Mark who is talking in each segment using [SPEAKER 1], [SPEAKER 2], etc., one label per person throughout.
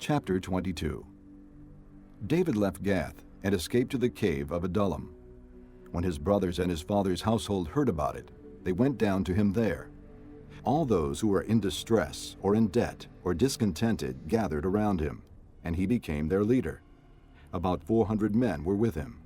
[SPEAKER 1] Chapter 22. David left Gath and escaped to the cave of Adullam. When his brothers and his father's household heard about it, they went down to him there. All those who were in distress or in debt or discontented gathered around him, and he became their leader. About 400 men were with him.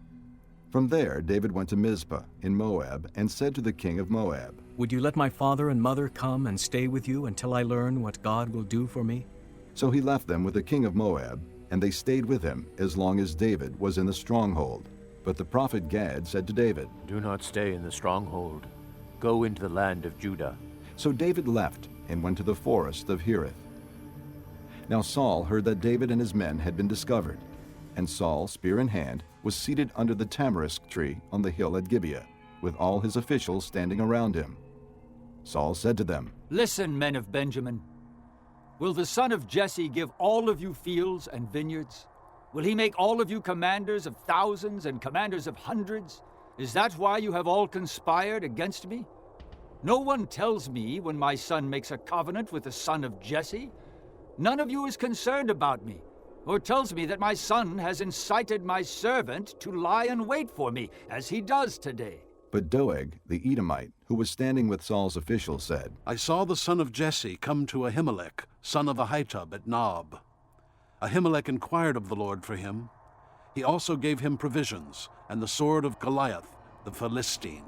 [SPEAKER 1] From there, David went to Mizpah in Moab and said to the king of Moab,
[SPEAKER 2] "Would you let my father and mother come and stay with you until I learn what God will do for me?"
[SPEAKER 1] So he left them with the king of Moab, and they stayed with him as long as David was in the stronghold. But the prophet Gad said to David,
[SPEAKER 3] "Do not stay in the stronghold. Go into the land of Judah."
[SPEAKER 1] So David left and went to the forest of Hereth. Now Saul heard that David and his men had been discovered, and Saul, spear in hand, was seated under the tamarisk tree on the hill at Gibeah, with all his officials standing around him. Saul said to them,
[SPEAKER 4] "Listen, men of Benjamin. Will the son of Jesse give all of you fields and vineyards? Will he make all of you commanders of thousands and commanders of hundreds? Is that why you have all conspired against me? No one tells me when my son makes a covenant with the son of Jesse. None of you is concerned about me, or tells me that my son has incited my servant to lie in wait for me, as he does today."
[SPEAKER 1] But Doeg, the Edomite, who was standing with Saul's officials, said,
[SPEAKER 5] "I saw the son of Jesse come to Ahimelech, son of Ahitub, at Nob. Ahimelech inquired of the Lord for him. He also gave him provisions, and the sword of Goliath, the Philistine."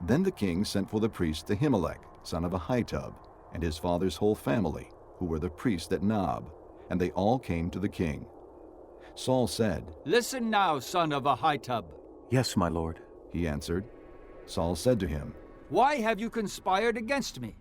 [SPEAKER 1] Then the king sent for the priest Ahimelech, son of Ahitub, and his father's whole family, who were the priests at Nob, and they all came to the king. Saul said,
[SPEAKER 4] "Listen now, son of Ahitub."
[SPEAKER 6] "Yes, my lord,"
[SPEAKER 1] he answered. Saul said to him,
[SPEAKER 4] "Why have you conspired against me?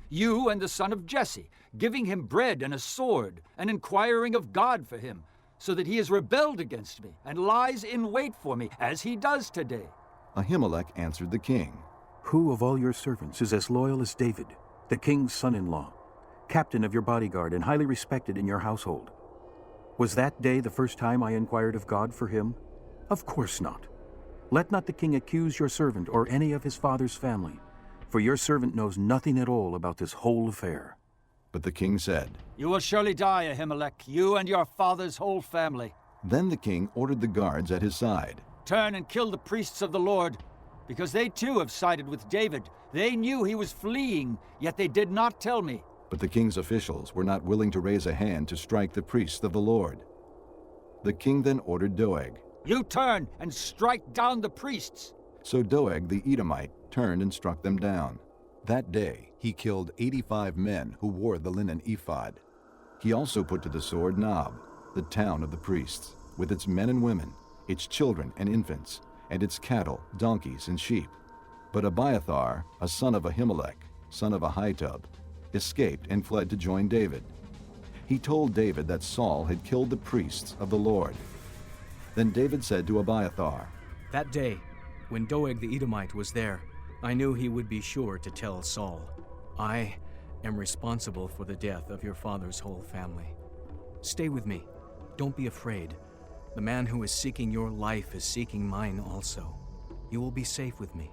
[SPEAKER 4] You and the son of Jesse, giving him bread and a sword, and inquiring of God for him, so that he has rebelled against me, and lies in wait for me, as he does today."
[SPEAKER 1] Ahimelech answered the king,
[SPEAKER 6] "Who of all your servants is as loyal as David, the king's son-in-law, captain of your bodyguard and highly respected in your household? Was that day the first time I inquired of God for him? Of course not. Let not the king accuse your servant or any of his father's family, for your servant knows nothing at all about this whole affair."
[SPEAKER 1] But the king said,
[SPEAKER 4] "You will surely die, Ahimelech, you and your father's whole family.
[SPEAKER 1] Then the king ordered the guards at his side.
[SPEAKER 4] Turn and kill the priests of the Lord, because they too have sided with David. They knew he was fleeing, yet they did not tell me."
[SPEAKER 1] But the king's officials were not willing to raise a hand to strike the priests of the Lord. The king then ordered Doeg.
[SPEAKER 4] "You turn and strike down the priests."
[SPEAKER 1] So Doeg the Edomite turned and struck them down. That day he killed 85 men who wore the linen ephod. He also put to the sword Nob, the town of the priests, with its men and women, its children and infants, and its cattle, donkeys, and sheep. But Abiathar, a son of Ahimelech, son of Ahitub, escaped and fled to join David. He told David that Saul had killed the priests of the Lord. Then David said to Abiathar,
[SPEAKER 2] That day, when Doeg the Edomite was there, I knew he would be sure to tell Saul, I am responsible for the death of your father's whole family. Stay with me. Don't be afraid. The man who is seeking your life is seeking mine also. You will be safe with me.